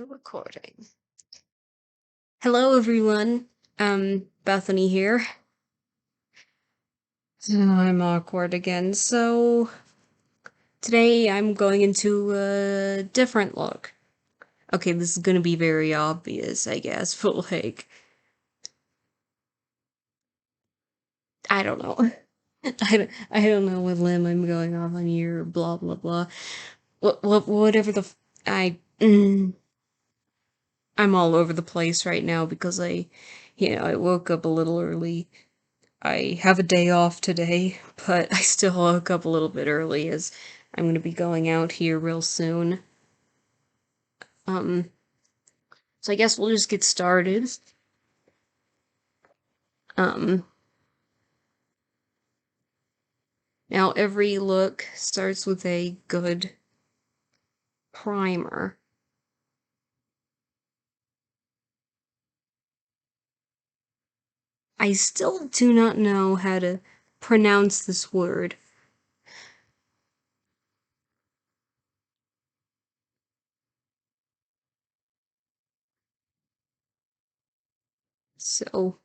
We're recording. Hello, everyone. Bethany here. I'm awkward again. So, today I'm going into a different look. Okay, this is gonna be very obvious, I guess, but like, I don't know. I don't know what limb I'm going off on here, blah blah blah. Whatever the I'm all over the place right now because I woke up a little early. I have a day off today, but I still woke up a little bit early as I'm gonna be going out here real soon. Um, so I guess we'll just get started. Um, Now every look starts with a good primer. I still do not know how to pronounce this word. So,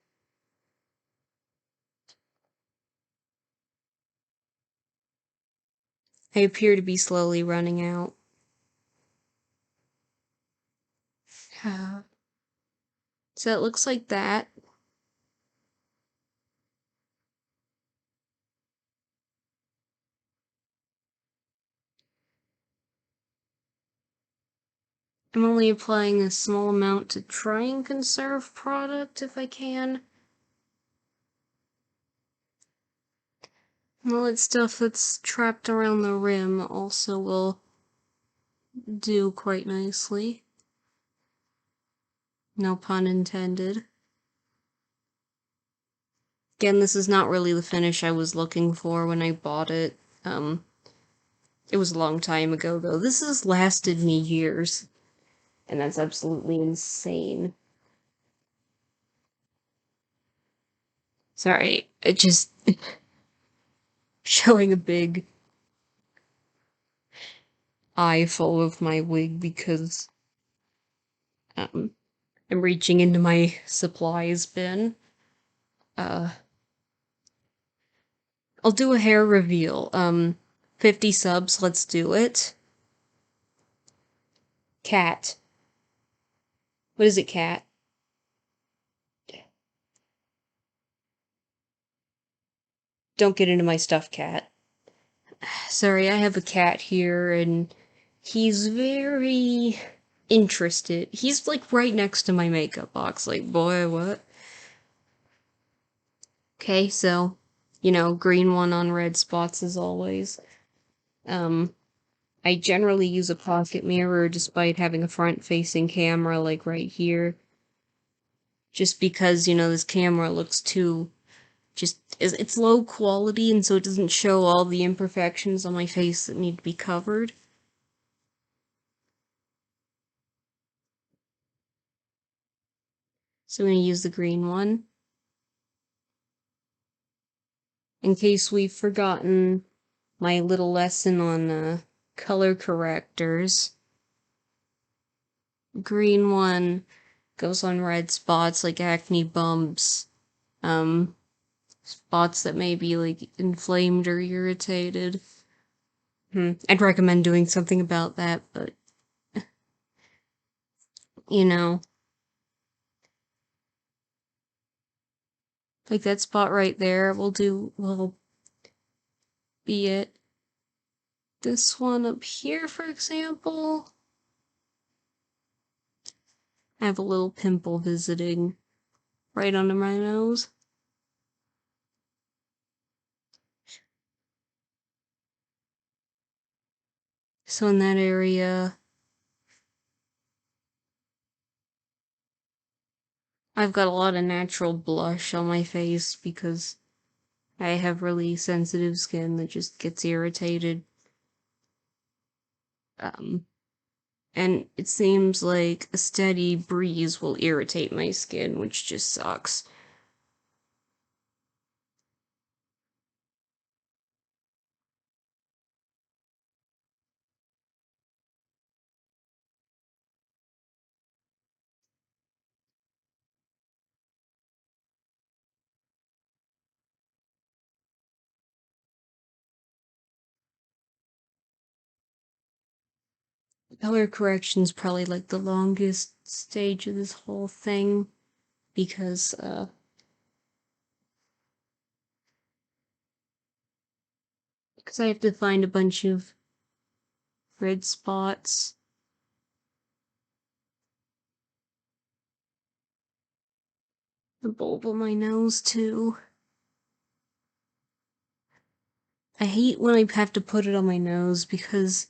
I appear to be slowly running out. So it looks like that. I'm only applying a small amount to try and conserve product if I can. Well, it's stuff that's trapped around the rim also will do quite nicely. No pun intended. Again, this is not really the finish I was looking for when I bought it. It was a long time ago, though. This has lasted me years, and that's absolutely insane. Sorry, it just showing a big eye full of my wig because I'm reaching into my supplies bin. Uh, I'll do a hair reveal. 50 subs, let's do it. Cat. What is it, cat? Don't get into my stuff, cat. Sorry, I have a cat here, and he's very interested. He's like right next to my makeup box, like, boy, what? Okay, so, green one on red spots as always. I generally use a pocket mirror despite having a front-facing camera like right here. Just because, this camera looks too it's low quality and so it doesn't show all the imperfections on my face that need to be covered. So I'm going to use the green one. In case we've forgotten my little lesson on color correctors. Green one goes on red spots like acne bumps, spots that may be like inflamed or irritated. I'd recommend doing something about that, but like that spot right there will be it. This one up here, for example, I have a little pimple visiting right under my nose. So in that area, I've got a lot of natural blush on my face because I have really sensitive skin that just gets irritated. And it seems like a steady breeze will irritate my skin, which just sucks. Color correction's probably like the longest stage of this whole thing because I have to find a bunch of red spots. The bulb on my nose too. I hate when I have to put it on my nose because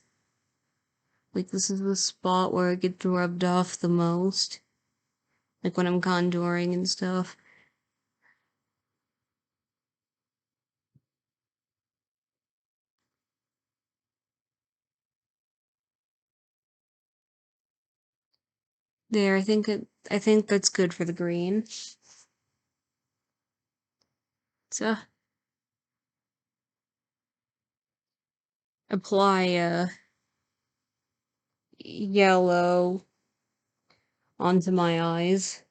like this is the spot where it gets rubbed off the most. Like when I'm contouring and stuff. There, I think that's good for the green. So apply yellow onto my eyes.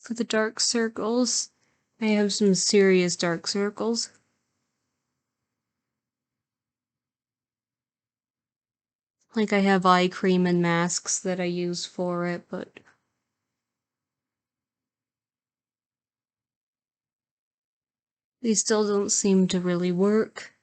For the dark circles, I have some serious dark circles. Like I have eye cream and masks that I use for it, but they still don't seem to really work.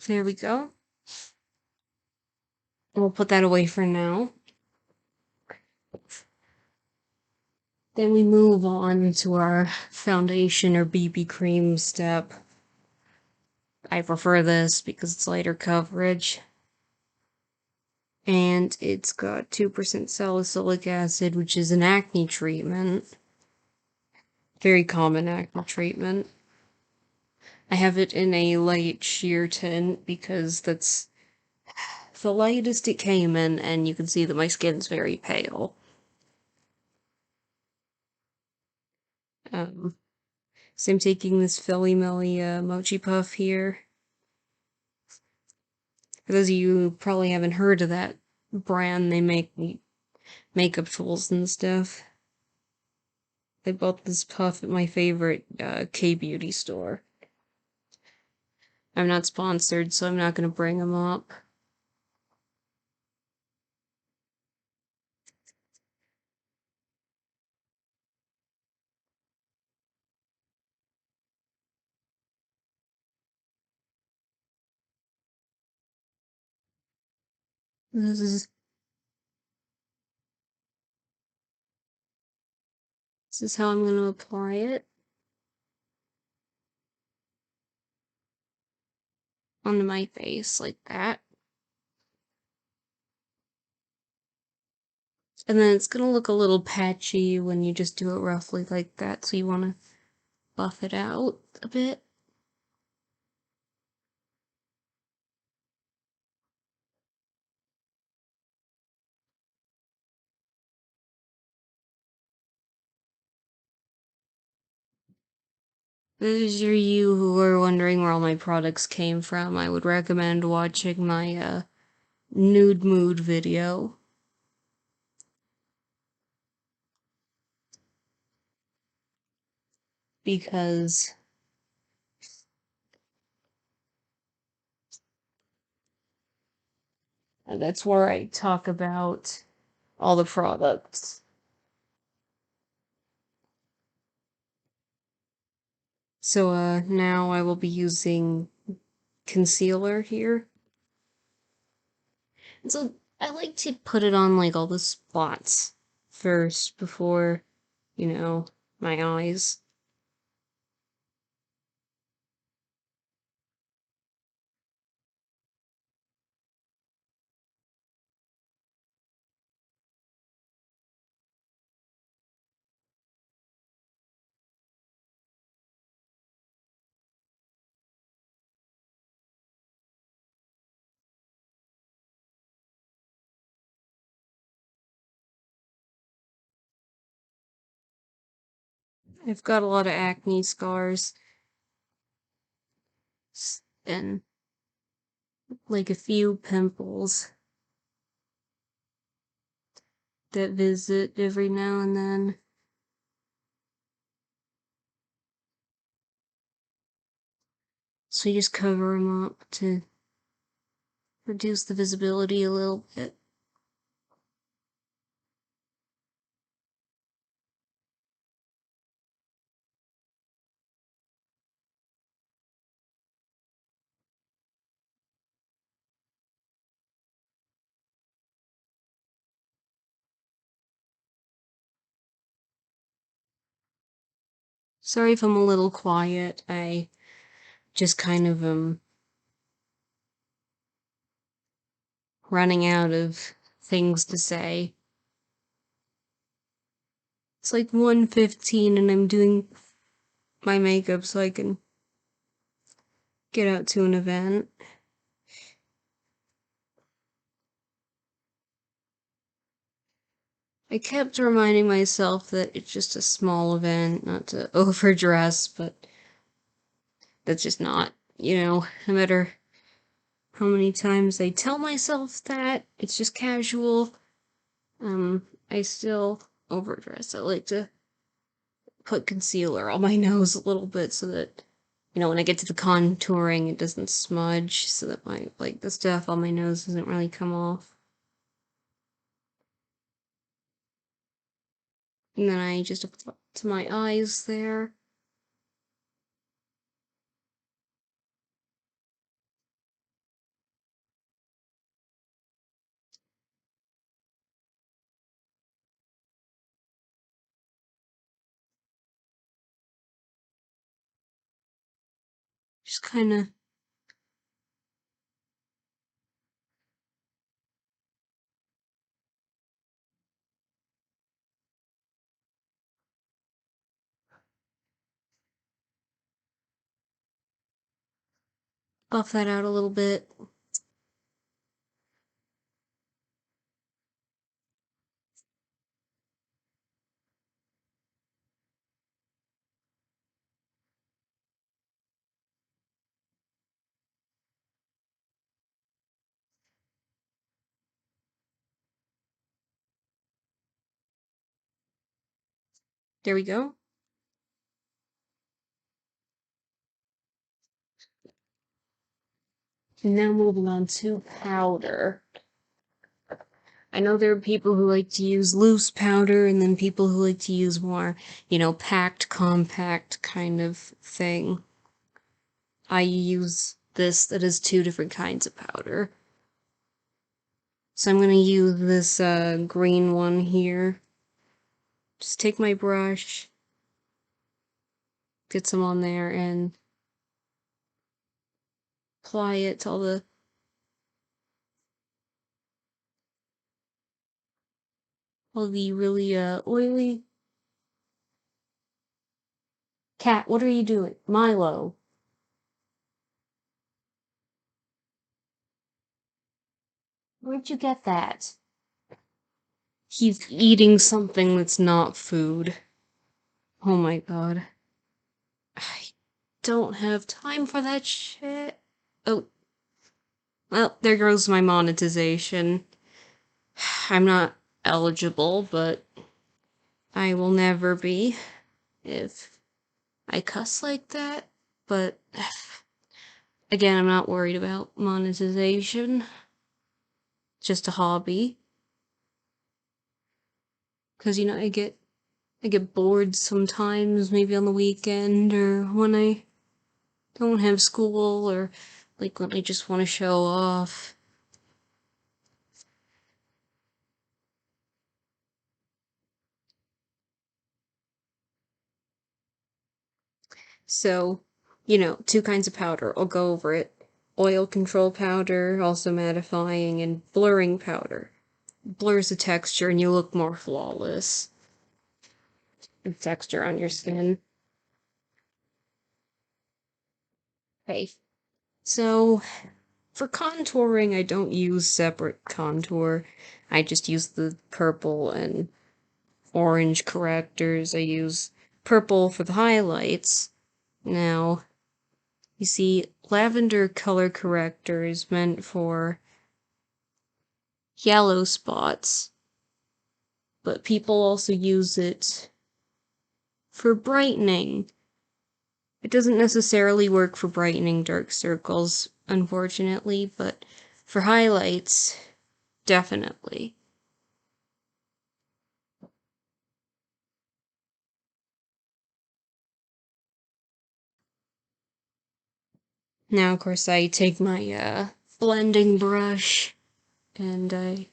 There we go. We'll put that away for now. Then we move on to our foundation or BB cream step. I prefer this because it's lighter coverage. And it's got 2% salicylic acid, which is an acne treatment. Very common acne treatment. I have it in a light sheer tint because that's the lightest it came in, and you can see that my skin's very pale. So I'm taking this Philly Millie Mochi Puff here. For those of you who probably haven't heard of that brand, they make makeup tools and stuff. I bought this puff at my favorite K-beauty store. I'm not sponsored, so I'm not going to bring them up. This is this is how I'm going to apply it onto my face like that. And then it's going to look a little patchy when you just do it roughly like that, so you want to buff it out a bit. Those are you who are wondering where all my products came from, I would recommend watching my nude mood video. Because that's where I talk about all the products. So now I will be using concealer here. And so I like to put it on like all the spots first before, you know, my eyes. I've got a lot of acne scars. And like a few pimples that visit every now and then. So you just cover them up to reduce the visibility a little bit. Sorry if I'm a little quiet. I just kind of am running out of things to say. It's like 1:15 and I'm doing my makeup so I can get out to an event. I kept reminding myself that it's just a small event, not to overdress, but that's just not, no matter how many times I tell myself that, it's just casual, I still overdress. I like to put concealer on my nose a little bit so that, when I get to the contouring, it doesn't smudge, so that the stuff on my nose doesn't really come off. And then I just apply to my eyes there. Just kind of buff that out a little bit. There we go. And now moving on to powder. I know there are people who like to use loose powder and then people who like to use more, packed, compact kind of thing. I use this that is two different kinds of powder. So I'm going to use this green one here. Just take my brush, get some on there, and apply it to all the really oily. Cat, what are you doing? Milo. Where'd you get that? He's eating something that's not food. Oh my god. I don't have time for that shit. Oh. Well, there goes my monetization. I'm not eligible, but I will never be if I cuss like that. But again, I'm not worried about monetization. It's just a hobby. Cause I get bored sometimes, maybe on the weekend or when I don't have school or like when I just want to show off. So, two kinds of powder. I'll go over it. Oil control powder, also mattifying, and blurring powder. Blurs the texture and you look more flawless. The texture on your skin. Okay. So, for contouring, I don't use separate contour. I just use the purple and orange correctors. I use purple for the highlights. Now, you see, lavender color corrector is meant for yellow spots, but people also use it for brightening. It doesn't necessarily work for brightening dark circles, unfortunately, but for highlights, definitely. Now, of course, I take my blending brush and I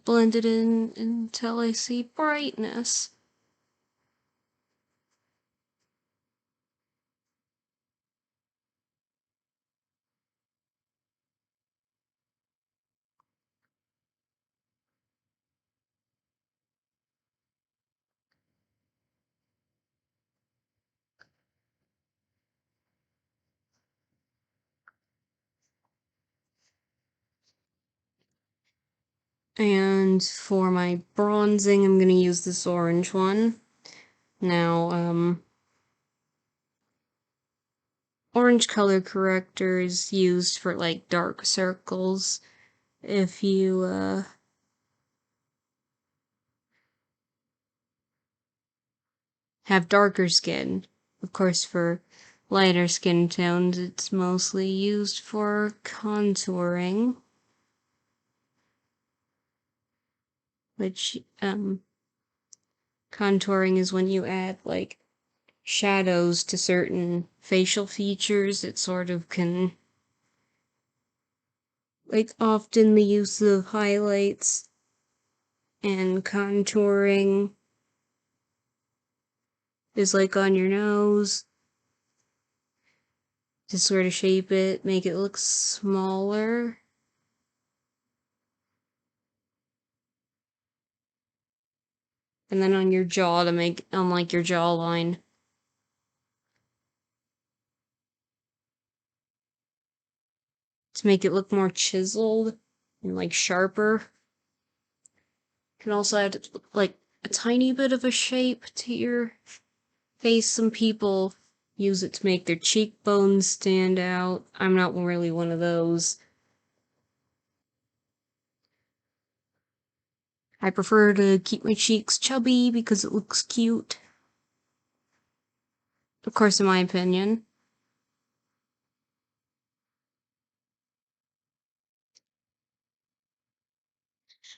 blend it in until I see brightness. And for my bronzing, I'm gonna use this orange one. Now, orange color corrector is used for, like, dark circles. If you, have darker skin. Of course, for lighter skin tones, it's mostly used for contouring. Which, contouring is when you add, like, shadows to certain facial features. It sort of can, like, often the use of highlights and contouring is like on your nose to sort of shape it, make it look smaller. And then on your jaw to make, on, like, your jawline. To make it look more chiseled and, like, sharper. Can also add, like, a tiny bit of a shape to your face. Some people use it to make their cheekbones stand out. I'm not really one of those. I prefer to keep my cheeks chubby because it looks cute. Of course, in my opinion.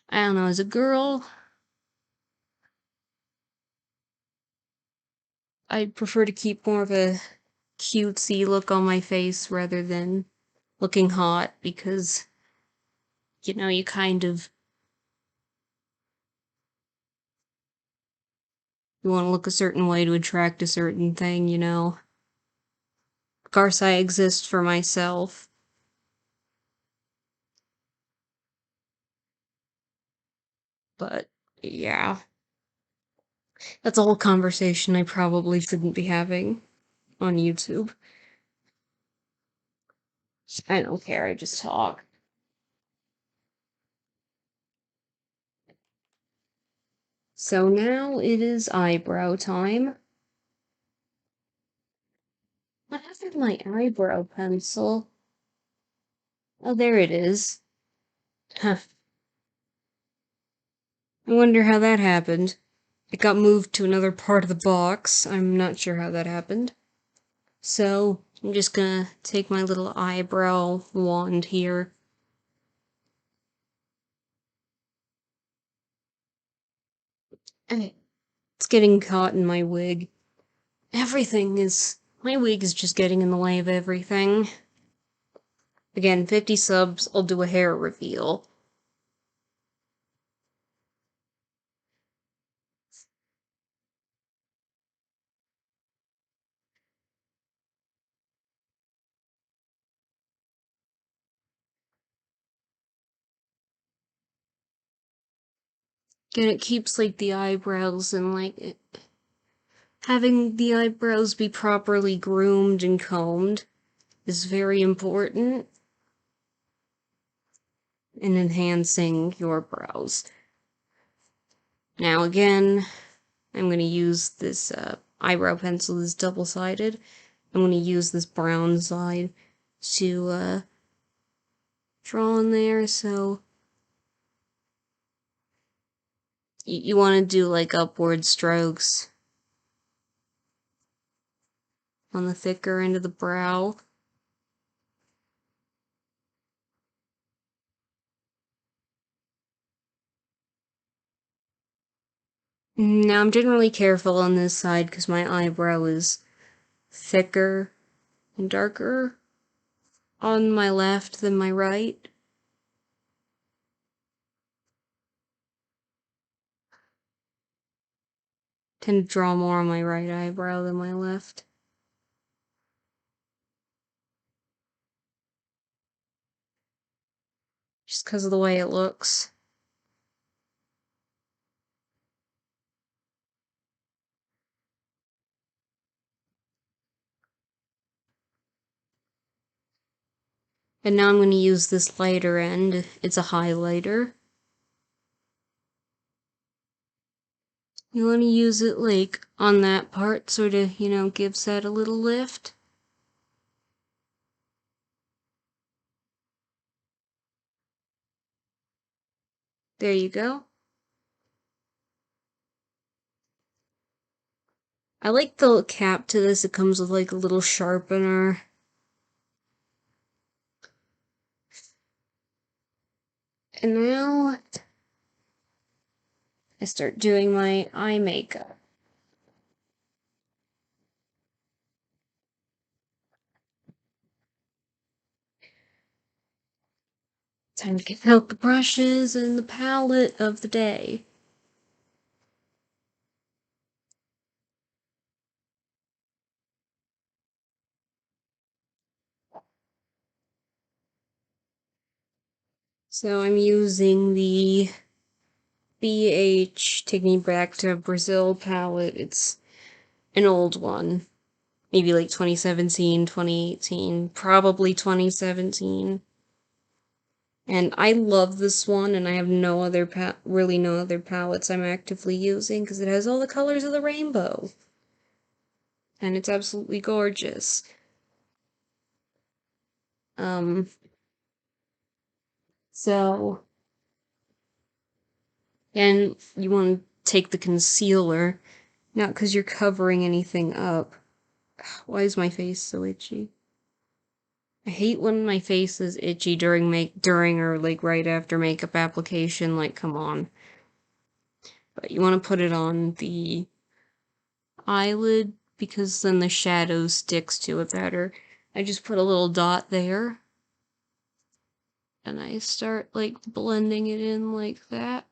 I don't know, as a girl, I prefer to keep more of a cutesy look on my face rather than looking hot because, you know, you kind of, you want to look a certain way to attract a certain thing, you know. Of course, I exist for myself. But, yeah. That's a whole conversation I probably shouldn't be having on YouTube. I don't care, I just talk. So now it is eyebrow time. What happened to my eyebrow pencil? Oh, there it is. Huh. I wonder how that happened. It got moved to another part of the box. I'm not sure how that happened. So, I'm just gonna take my little eyebrow wand here. Eh, it's getting caught in my wig. My wig is just getting in the way of everything. Again, 50 subs, I'll do a hair reveal. And it keeps, like, the eyebrows and, like, having the eyebrows be properly groomed and combed is very important in enhancing your brows. Now, again, I'm going to use this eyebrow pencil, this double-sided. I'm going to use this brown side to draw in there, so you want to do like upward strokes on the thicker end of the brow. Now I'm generally careful on this side because my eyebrow is thicker and darker on my left than my right. Tend to draw more on my right eyebrow than my left. Just because of the way it looks. And now I'm going to use this lighter end. It's a highlighter. You want to use it like on that part, sort of, you know, gives that a little lift. There you go. I like the cap to this. It comes with like a little sharpener. And now I start doing my eye makeup. Time to get out the brushes and the palette of the day. So I'm using the BH Take Me Back to Brazil palette. It's an old one. Maybe like 2017, 2018, probably 2017. And I love this one, and I have no other really no other palettes I'm actively using because it has all the colors of the rainbow. And it's absolutely gorgeous. Um, so, and you want to take the concealer, not because you're covering anything up. Why is my face so itchy? I hate when my face is itchy during or like right after makeup application, like come on. But you want to put it on the eyelid because then the shadow sticks to it better. I just put a little dot there. And I start like blending it in like that.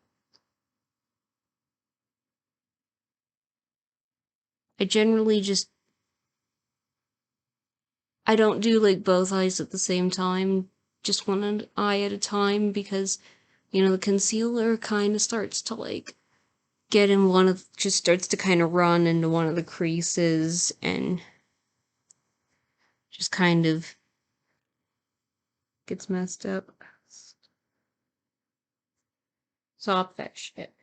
I generally just I don't do like both eyes at the same time, just one eye at a time because, you know, the concealer kind of starts to like get in just starts to kind of run into one of the creases and just kind of gets messed up. Stop that shit.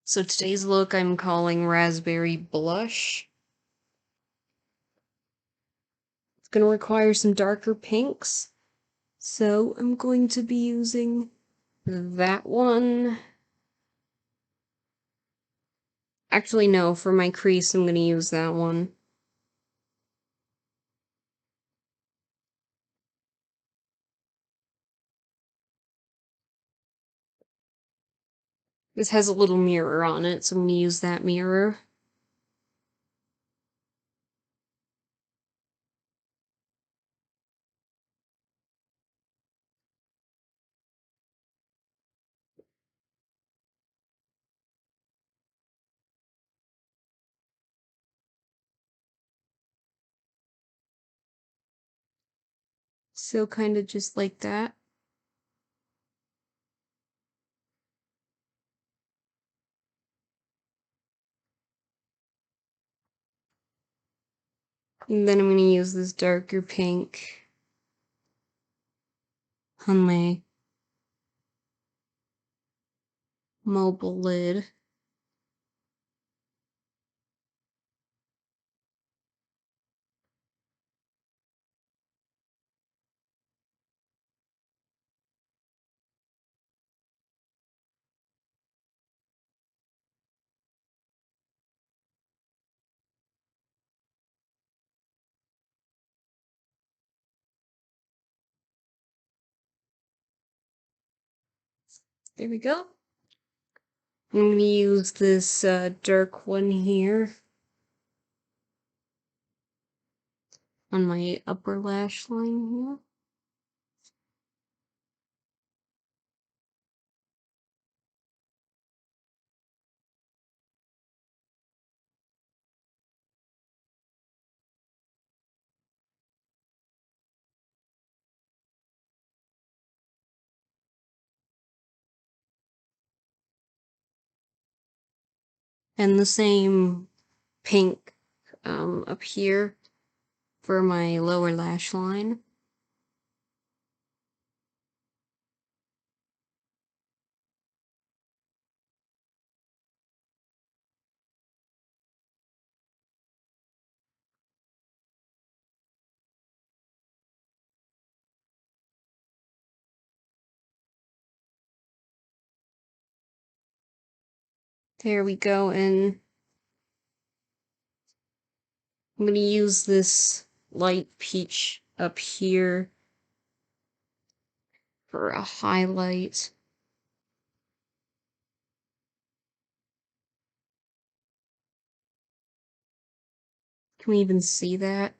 So today's look I'm calling Raspberry Blush. It's going to require some darker pinks. So I'm going to be using that one. Actually, no, for my crease, I'm going to use that one. This has a little mirror on it, so I'm going to use that mirror. So kind of just like that. And then I'm going to use this darker pink on my mobile lid. There we go. I'm going to use this dark one here on my upper lash line here. And the same pink up here for my lower lash line. There we go, and I'm going to use this light peach up here for a highlight. Can we even see that?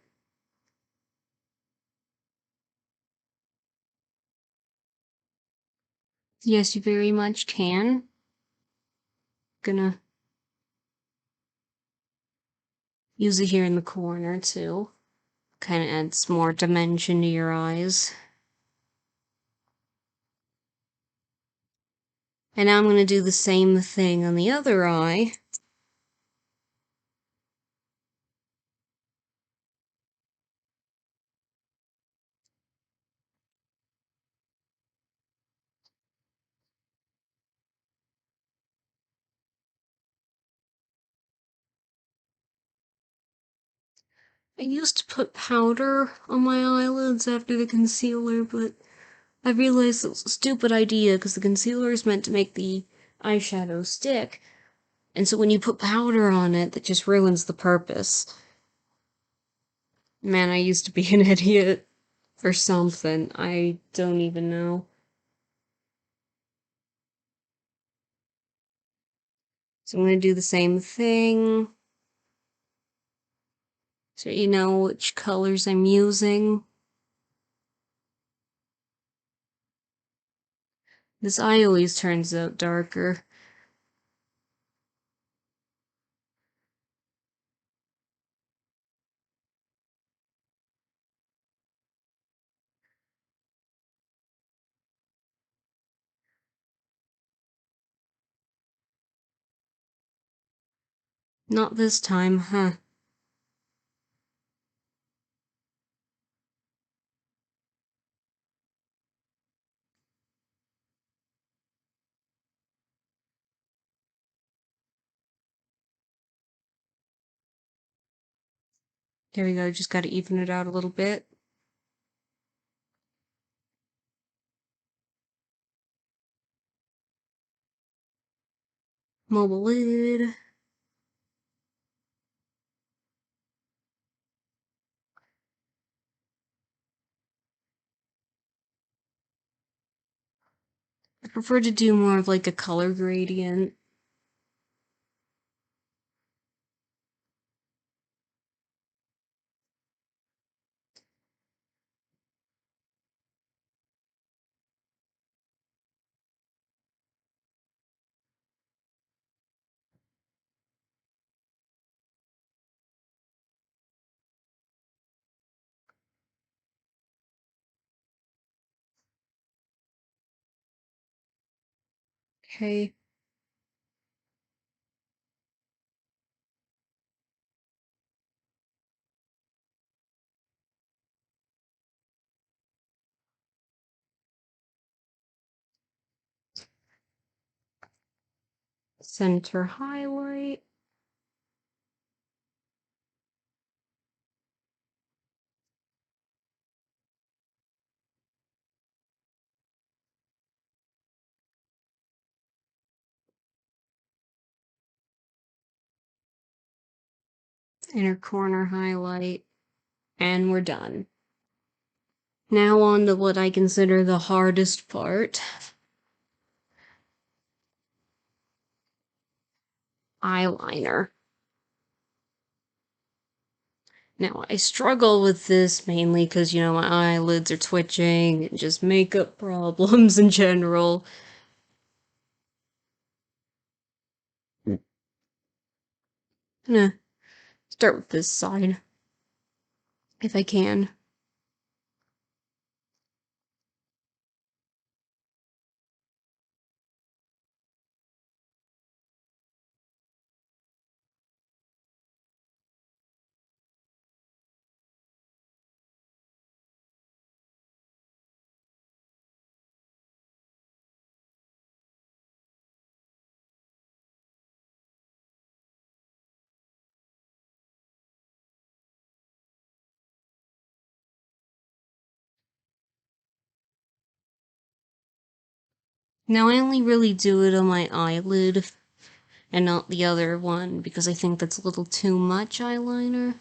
Yes, you very much can. Gonna use it here in the corner too. Kind of adds more dimension to your eyes. And now I'm going to do the same thing on the other eye. I used to put powder on my eyelids after the concealer, but I realized it was a stupid idea because the concealer is meant to make the eyeshadow stick. And so when you put powder on it, that just ruins the purpose. Man, I used to be an idiot or something. I don't even know. So I'm going to do the same thing. So you know which colors I'm using. This eye always turns out darker. Not this time, huh? There we go, just gotta even it out a little bit. Mobile lid. I prefer to do more of like a color gradient. Okay. Center highlight. Inner corner highlight. And we're done. Now on to what I consider the hardest part. Eyeliner. Now, I struggle with this mainly because, you know, my eyelids are twitching and just makeup problems in general. I'm gonna start with this side, if I can. Now, I only really do it on my eyelid and not the other one because I think that's a little too much eyeliner.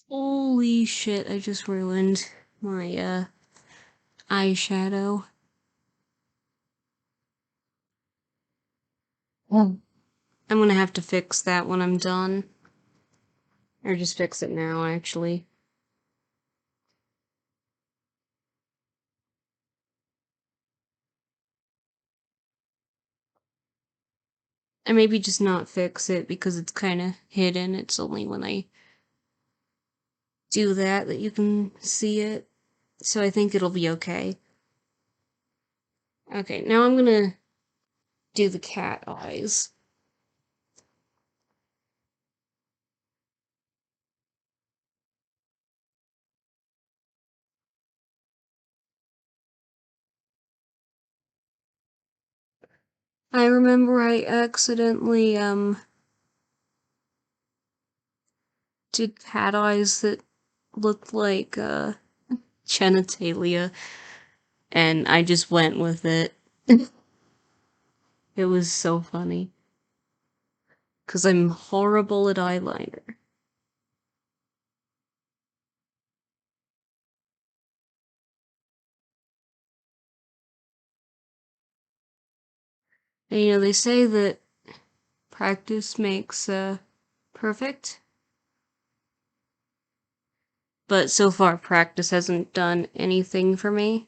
Holy shit, I just ruined my, eyeshadow. I'm gonna have to fix that when I'm done. Or just fix it now, actually. And maybe just not fix it because it's kind of hidden. It's only when I do that that you can see it. So I think it'll be okay. Okay, now I'm gonna do the cat eyes. I remember I accidentally, did cat eyes that looked like, genitalia, and I just went with it. It was so funny. 'Cause I'm horrible at eyeliner. And, you know, they say that practice makes, perfect. But so far, practice hasn't done anything for me.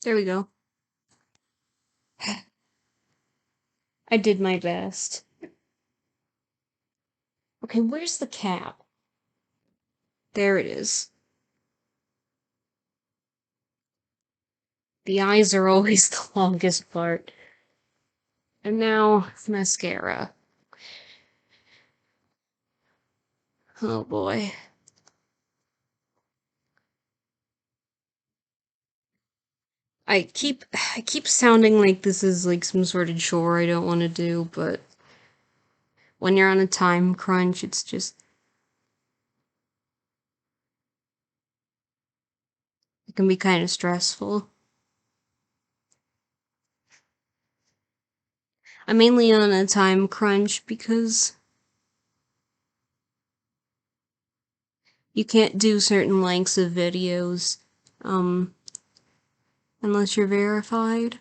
There we go. I did my best. Okay, where's the cap? There it is. The eyes are always the longest part. And now, mascara. Oh boy. I keep sounding like this is like some sort of chore I don't want to do, but when you're on a time crunch, it can be kind of stressful. I'm mainly on a time crunch because you can't do certain lengths of videos, um, unless you're verified.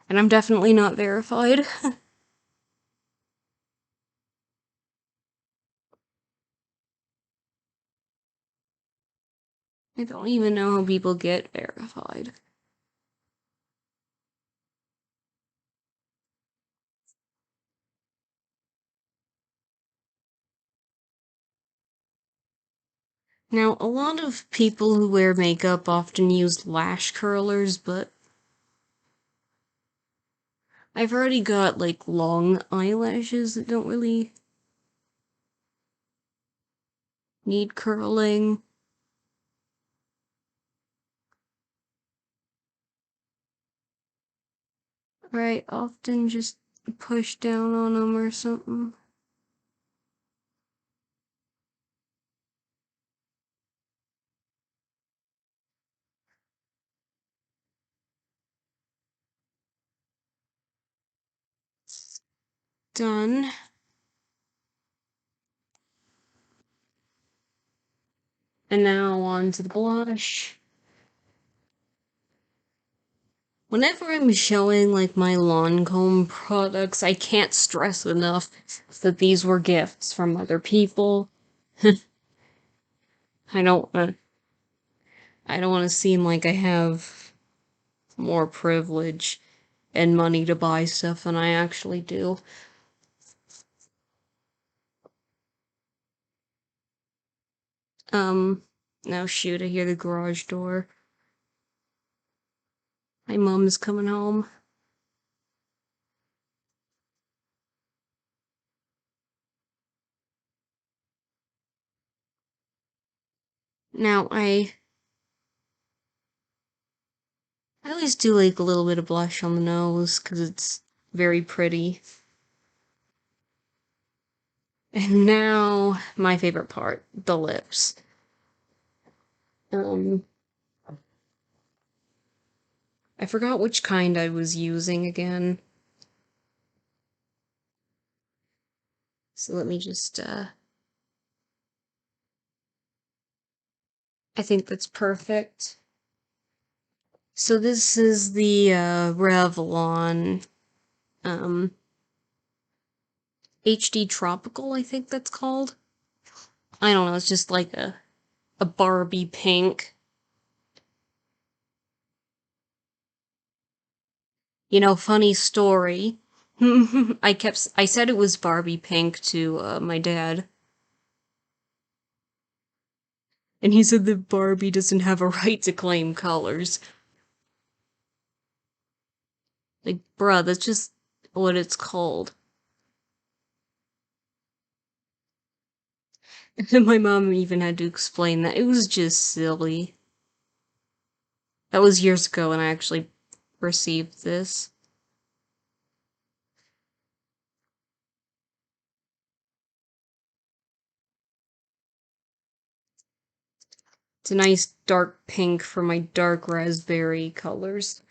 And I'm definitely not verified. I don't even know how people get verified. Now, a lot of people who wear makeup often use lash curlers, but I've already got, like, long eyelashes that don't really need curling. Right, often just push down on them or something. Done. And now on to the blush. Whenever I'm showing, like, my Lancome products, I can't stress enough that these were gifts from other people. I don't, uh, I don't want to seem like I have more privilege and money to buy stuff than I actually do. Now shoot, I hear the garage door. My mom's coming home. Now, I always do like a little bit of blush on the nose, because it's very pretty. And now, my favorite part, the lips. Um, I forgot which kind I was using again. So let me just, I think that's perfect. So this is the, Revlon, um, HD Tropical, I think that's called. I don't know, it's just like a Barbie pink. You know, funny story. I said it was Barbie pink to, my dad. And he said that Barbie doesn't have a right to claim colors. Like, bruh, that's just what it's called. And my mom even had to explain that. It was just silly. That was years ago when I actually received this. It's a nice dark pink for my dark raspberry colors.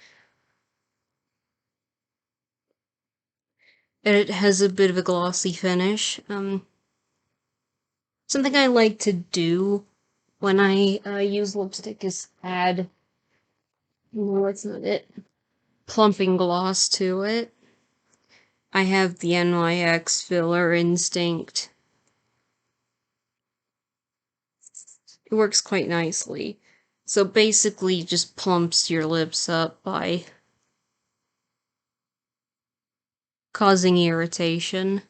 And it has a bit of a glossy finish. Something I like to do when I use lipstick is add, no, that's not it, plumping gloss to it. I have the NYX Filler Instinct. It works quite nicely. So basically just plumps your lips up by causing irritation.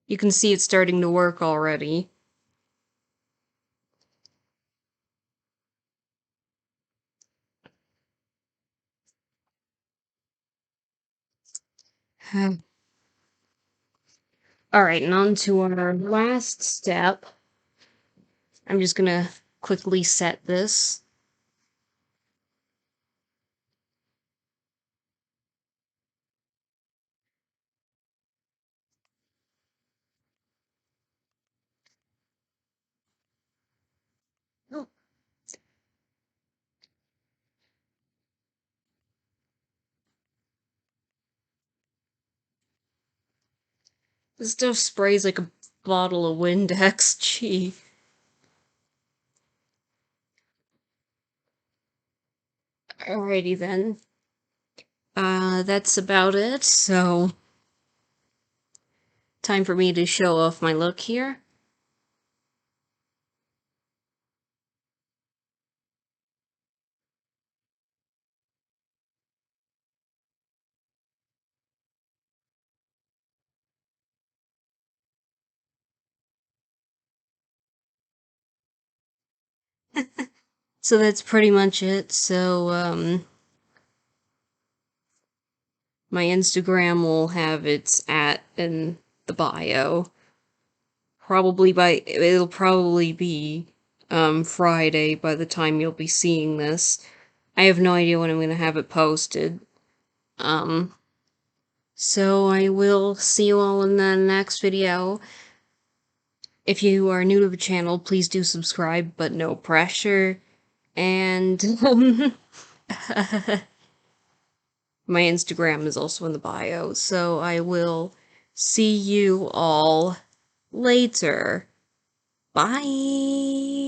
You can see it's starting to work already. Alright, and on to our last step. I'm just gonna quickly set this. Oh. This stuff sprays like a bottle of Windex. Gee. Alrighty then. That's about it, so time for me to show off my look here. So that's pretty much it. So, my Instagram will have its @ in the bio. It'll probably be, Friday by the time you'll be seeing this. I have no idea when I'm gonna have it posted. So I will see you all in the next video. If you are new to the channel, please do subscribe, but no pressure. And my Instagram is also in the bio, so I will see you all later. Bye!